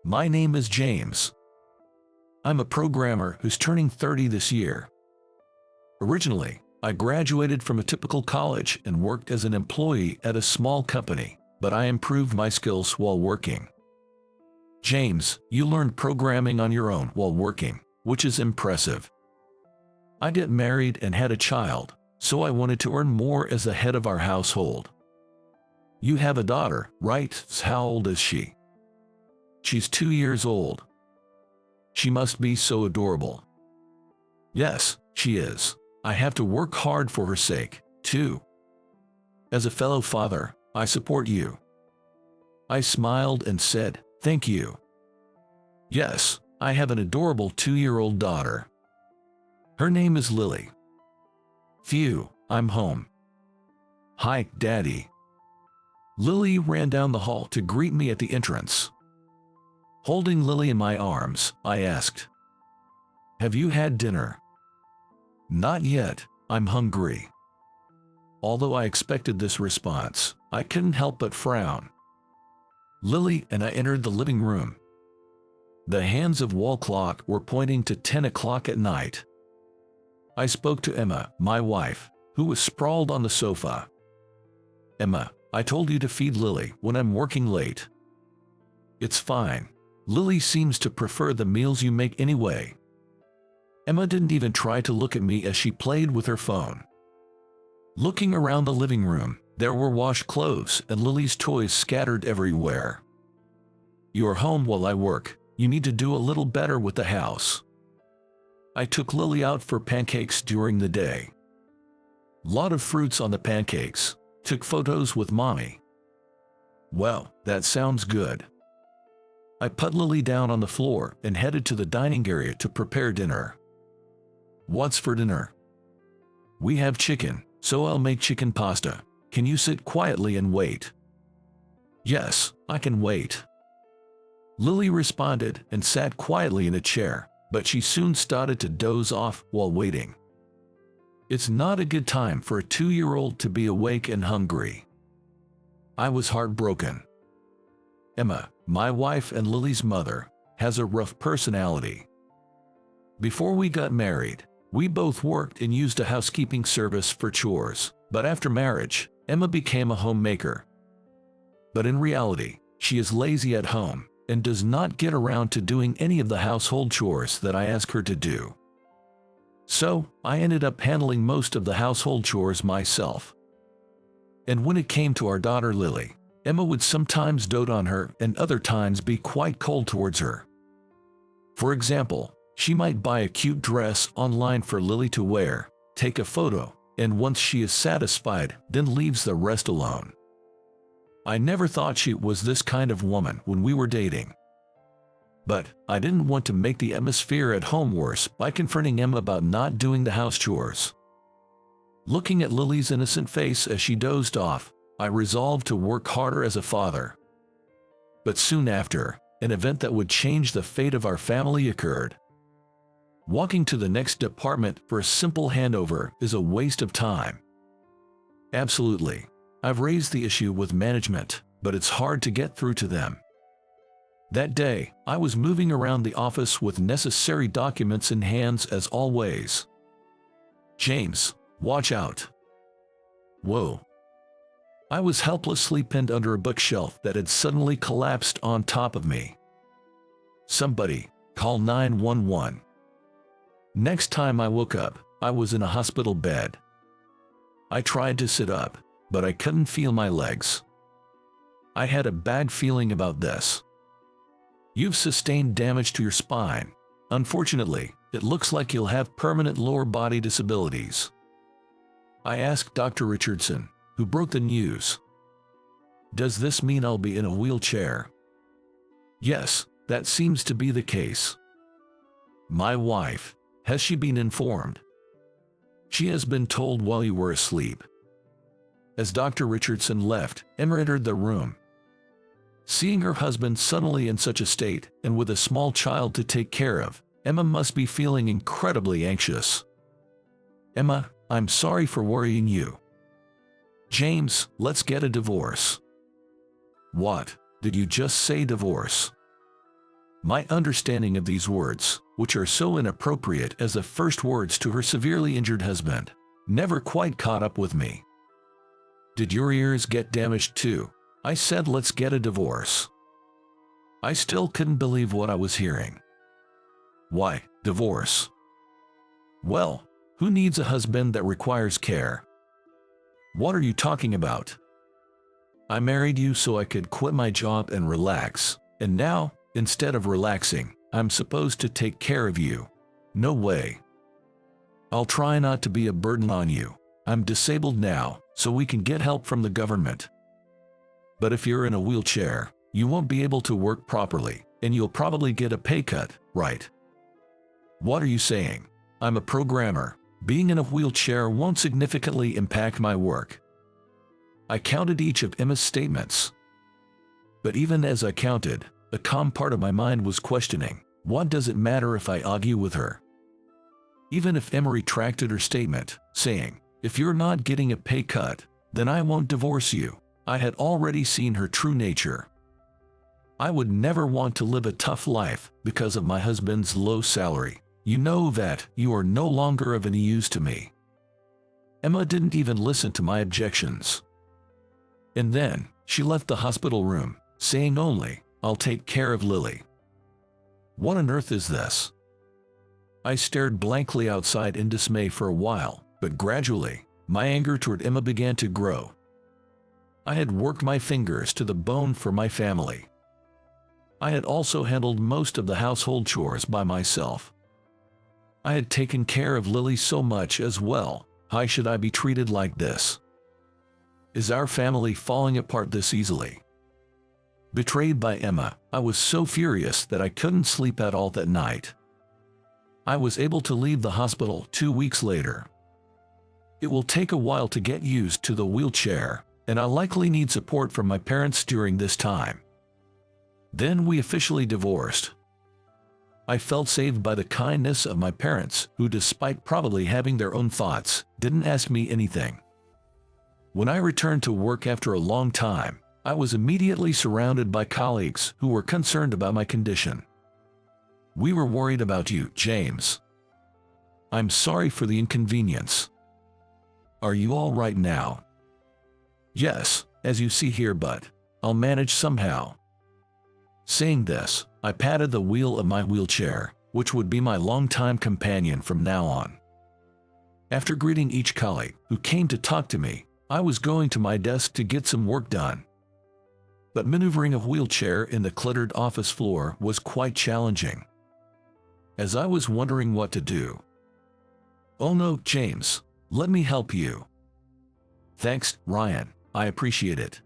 My name is James. I'm a programmer who's turning 30 this year. Originally, I graduated from a typical college and worked as an employee at a small company, but I improved my skills while working. James, you learned programming on your own while working, which is impressive. I got married and had a child, so I wanted to earn more as the head of our household. You have a daughter, right? How old is she? She's 2 years old. She must be so adorable. Yes, she is. I have to work hard for her sake, too. As a fellow father, I support you. I smiled and said, thank you. Yes, I have an adorable 2-year-old daughter. Her name is Lily. Phew, I'm home. Hi, Daddy. Lily ran down the hall to greet me at the entrance. Holding Lily in my arms, I asked, have you had dinner? Not yet, I'm hungry. Although I expected this response, I couldn't help but frown. Lily and I entered the living room. The hands of wall clock were pointing to 10 o'clock at night. I spoke to Emma, my wife, who was sprawled on the sofa. Emma, I told you to feed Lily when I'm working late. It's fine. Lily seems to prefer the meals you make anyway. Emma didn't even try to look at me as she played with her phone. Looking around the living room, there were washed clothes and Lily's toys scattered everywhere. You're home while I work. You need to do a little better with the house. I took Lily out for pancakes during the day. Lot of fruits on the pancakes. Took photos with Mommy. Well, that sounds good. I put Lily down on the floor and headed to the dining area to prepare dinner. What's for dinner? We have chicken, so I'll make chicken pasta. Can you sit quietly and wait? Yes, I can wait. Lily responded and sat quietly in a chair, but she soon started to doze off while waiting. It's not a good time for a 2-year-old to be awake and hungry. I was heartbroken. Emma, my wife and Lily's mother, has a rough personality. Before we got married, we both worked and used a housekeeping service for chores, but after marriage, Emma became a homemaker. But in reality, she is lazy at home and does not get around to doing any of the household chores that I ask her to do. So, I ended up handling most of the household chores myself. And when it came to our daughter Lily, Emma would sometimes dote on her and other times be quite cold towards her. For example, she might buy a cute dress online for Lily to wear, take a photo, and once she is satisfied, then leaves the rest alone. I never thought she was this kind of woman when we were dating. But I didn't want to make the atmosphere at home worse by confronting Emma about not doing the house chores. Looking at Lily's innocent face as she dozed off, I resolved to work harder as a father. But soon after, an event that would change the fate of our family occurred. Walking to the next department for a simple handover is a waste of time. Absolutely. I've raised the issue with management, but it's hard to get through to them. That day, I was moving around the office with necessary documents in hands as always. James, watch out. Whoa. I was helplessly pinned under a bookshelf that had suddenly collapsed on top of me. Somebody, call 911. Next time I woke up, I was in a hospital bed. I tried to sit up, but I couldn't feel my legs. I had a bad feeling about this. You've sustained damage to your spine. Unfortunately, it looks like you'll have permanent lower body disabilities. I asked Dr. Richardson, who broke the news. Does this mean I'll be in a wheelchair? Yes, that seems to be the case. My wife, has she been informed? She has been told while you were asleep. As Dr. Richardson left, Emma entered the room. Seeing her husband suddenly in such a state, and with a small child to take care of, Emma must be feeling incredibly anxious. Emma, I'm sorry for worrying you. James, let's get a divorce. What? Did you just say divorce? My understanding of these words, which are so inappropriate as the first words to her severely injured husband, never quite caught up with me. "Did your ears get damaged too?" I said. "Let's get a divorce." I still couldn't believe what I was hearing. "Why, divorce?" "Well, who needs a husband that requires care?" "What are you talking about? I married you so I could quit my job and relax, and now, instead of relaxing, I'm supposed to take care of you. No way. I'll try not to be a burden on you. I'm disabled now, so we can get help from the government. But if you're in a wheelchair, you won't be able to work properly, and you'll probably get a pay cut, right?" "What are you saying? I'm a programmer. Being in a wheelchair won't significantly impact my work." I counted each of Emma's statements. But even as I counted, a calm part of my mind was questioning, what does it matter if I argue with her? Even if Emma retracted her statement, saying, "If you're not getting a pay cut, then I won't divorce you," I had already seen her true nature. I would never want to live a tough life because of my husband's low salary. "You know that you are no longer of any use to me." Emma didn't even listen to my objections. And then, she left the hospital room, saying only, "I'll take care of Lily." What on earth is this? I stared blankly outside in dismay for a while, but gradually, my anger toward Emma began to grow. I had worked my fingers to the bone for my family. I had also handled most of the household chores by myself. I had taken care of Lily so much as well. Why should I be treated like this? Is our family falling apart this easily? Betrayed by Emma, I was so furious that I couldn't sleep at all that night. I was able to leave the hospital 2 weeks later. It will take a while to get used to the wheelchair, and I likely need support from my parents during this time. Then we officially divorced. I felt saved by the kindness of my parents, who, despite probably having their own thoughts, didn't ask me anything. When I returned to work after a long time, I was immediately surrounded by colleagues who were concerned about my condition. "We were worried about you, James. I'm sorry for the inconvenience. Are you all right now?" "Yes, as you see here, but I'll manage somehow." Saying this, I patted the wheel of my wheelchair, which would be my longtime companion from now on. After greeting each colleague who came to talk to me, I was going to my desk to get some work done. But maneuvering a wheelchair in the cluttered office floor was quite challenging. As I was wondering what to do, "Oh no, James, let me help you." "Thanks, Ryan, I appreciate it."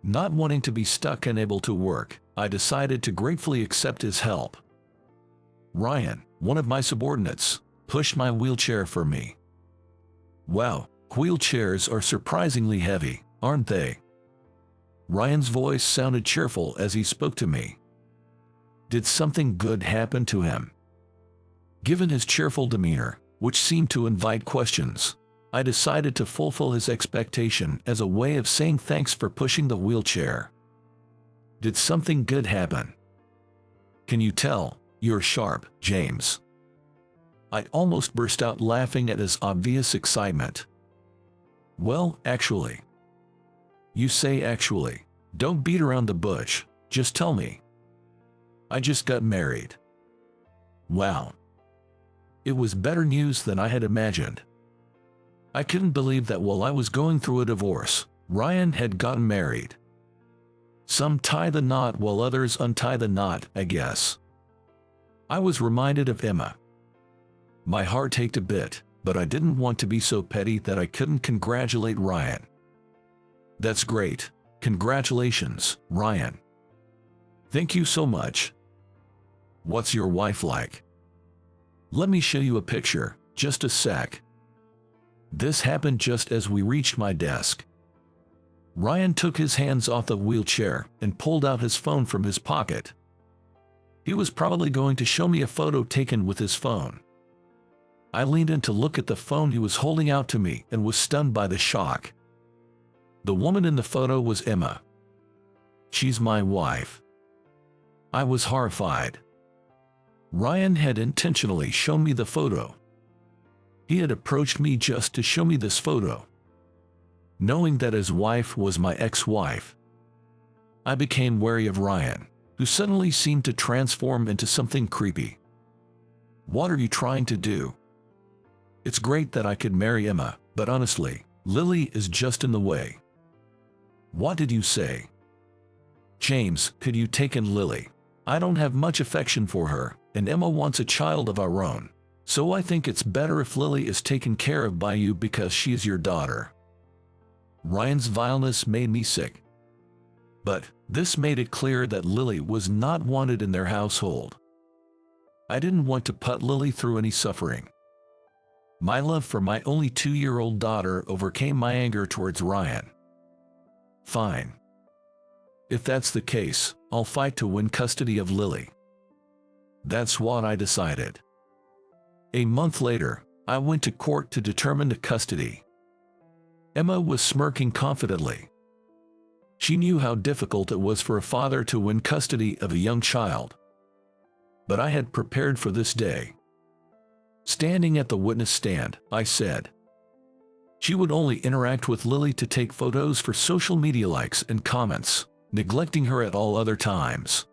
Not wanting to be stuck and unable to work, I decided to gratefully accept his help. Ryan, one of my subordinates, pushed my wheelchair for me. "Wow, wheelchairs are surprisingly heavy, aren't they?" Ryan's voice sounded cheerful as he spoke to me. Did something good happen to him? Given his cheerful demeanor, which seemed to invite questions, I decided to fulfill his expectation as a way of saying thanks for pushing the wheelchair. "Did something good happen? Can you tell? You're sharp, James." I almost burst out laughing at his obvious excitement. "Well, actually." "You say actually. Don't beat around the bush, just tell me." "I just got married." Wow. It was better news than I had imagined. I couldn't believe that while I was going through a divorce, Ryan had gotten married. Some tie the knot while others untie the knot, I guess. I was reminded of Emma. My heart ached a bit, but I didn't want to be so petty that I couldn't congratulate Ryan. "That's great. Congratulations, Ryan." "Thank you so much." "What's your wife like?" "Let me show you a picture, just a sec." This happened just as we reached my desk. Ryan took his hands off the wheelchair and pulled out his phone from his pocket. He was probably going to show me a photo taken with his phone. I leaned in to look at the phone he was holding out to me and was stunned by the shock. The woman in the photo was Emma. She's my wife. I was horrified. Ryan had intentionally shown me the photo. He had approached me just to show me this photo. Knowing that his wife was my ex-wife, I became wary of Ryan, who suddenly seemed to transform into something creepy. What are you trying to do? It's great that I could marry Emma, but honestly, Lily is just in the way. What did you say? James, could you take in Lily? I don't have much affection for her, and Emma wants a child of our own. So I think it's better if Lily is taken care of by you because she is your daughter. Ryan's vileness made me sick. But this made it clear that Lily was not wanted in their household. I didn't want to put Lily through any suffering. My love for my only 2-year-old daughter overcame my anger towards Ryan. Fine. If that's the case, I'll fight to win custody of Lily. That's what I decided. A month later, I went to court to determine the custody. Emma was smirking confidently. She knew how difficult it was for a father to win custody of a young child. But I had prepared for this day. Standing at the witness stand, I said, she would only interact with Lily to take photos for social media likes and comments, neglecting her at all other times.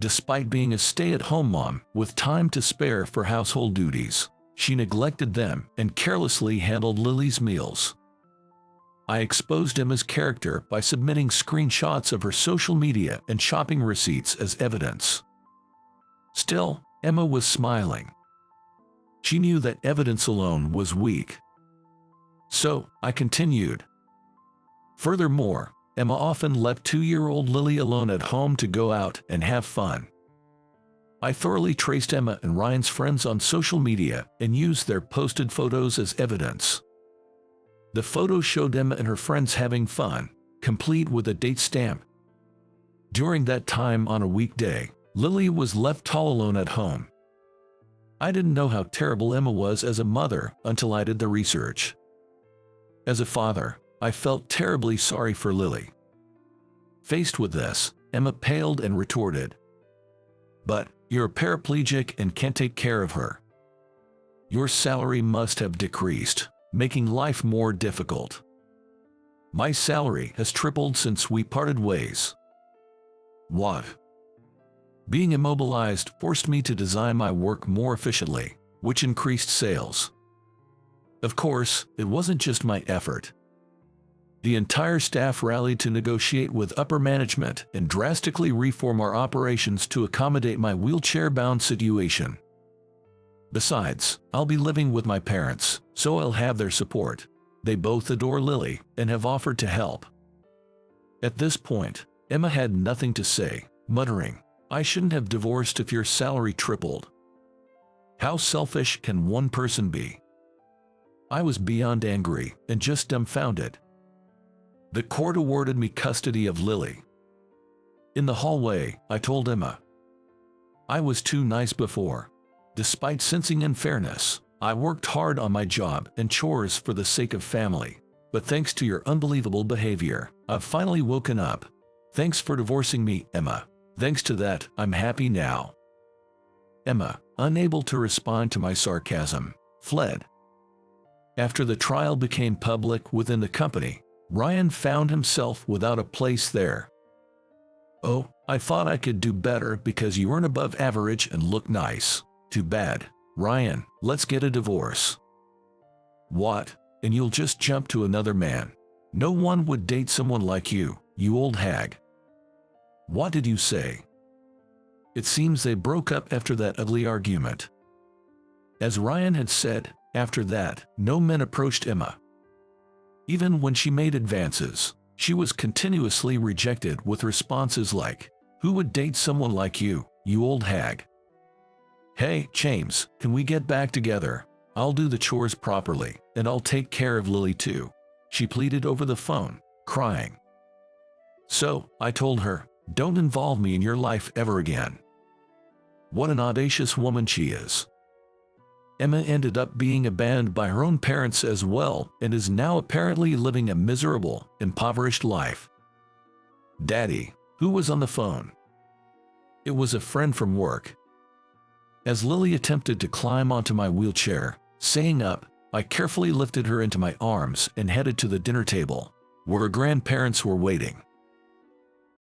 Despite being a stay-at-home mom with time to spare for household duties, she neglected them and carelessly handled Lily's meals. I exposed Emma's character by submitting screenshots of her social media and shopping receipts as evidence. Still, Emma was smiling. She knew that evidence alone was weak. So, I continued. Furthermore, Emma often left 2-year-old Lily alone at home to go out and have fun. I thoroughly traced Emma and Ryan's friends on social media and used their posted photos as evidence. The photo showed Emma and her friends having fun, complete with a date stamp. During that time on a weekday, Lily was left all alone at home. I didn't know how terrible Emma was as a mother until I did the research. As a father, I felt terribly sorry for Lily. Faced with this, Emma paled and retorted, "But you're paraplegic and can't take care of her. Your salary must have decreased, making life more difficult. My salary has tripled since we parted ways." What? Being immobilized forced me to design my work more efficiently, which increased sales. Of course, it wasn't just my effort. The entire staff rallied to negotiate with upper management and drastically reform our operations to accommodate my wheelchair-bound situation. Besides, I'll be living with my parents, so I'll have their support. They both adore Lily and have offered to help. At this point, Emma had nothing to say, muttering, "I shouldn't have divorced if your salary tripled. How selfish can one person be?" I was beyond angry and just dumbfounded. The court awarded me custody of Lily. In the hallway, I told Emma, "I was too nice before. Despite sensing unfairness, I worked hard on my job and chores for the sake of family. But thanks to your unbelievable behavior, I've finally woken up. Thanks for divorcing me, Emma. Thanks to that, I'm happy now." Emma, unable to respond to my sarcasm, fled. After the trial became public within the company, Ryan found himself without a place there. "Oh, I thought I could do better because you weren't above average and look nice. Too bad. Ryan, let's get a divorce." "What? And you'll just jump to another man? No one would date someone like you, you old hag." "What did you say?" It seems they broke up after that ugly argument. As Ryan had said, after that, no men approached Emma. Even when she made advances, she was continuously rejected with responses like, "Who would date someone like you, you old hag?" "Hey, James, can we get back together? I'll do the chores properly, and I'll take care of Lily too," she pleaded over the phone, crying. So, I told her, "Don't involve me in your life ever again." What an audacious woman she is. Emma ended up being abandoned by her own parents as well and is now apparently living a miserable, impoverished life. "Daddy, who was on the phone?" It was a friend from work. As Lily attempted to climb onto my wheelchair, saying up, I carefully lifted her into my arms and headed to the dinner table, where her grandparents were waiting.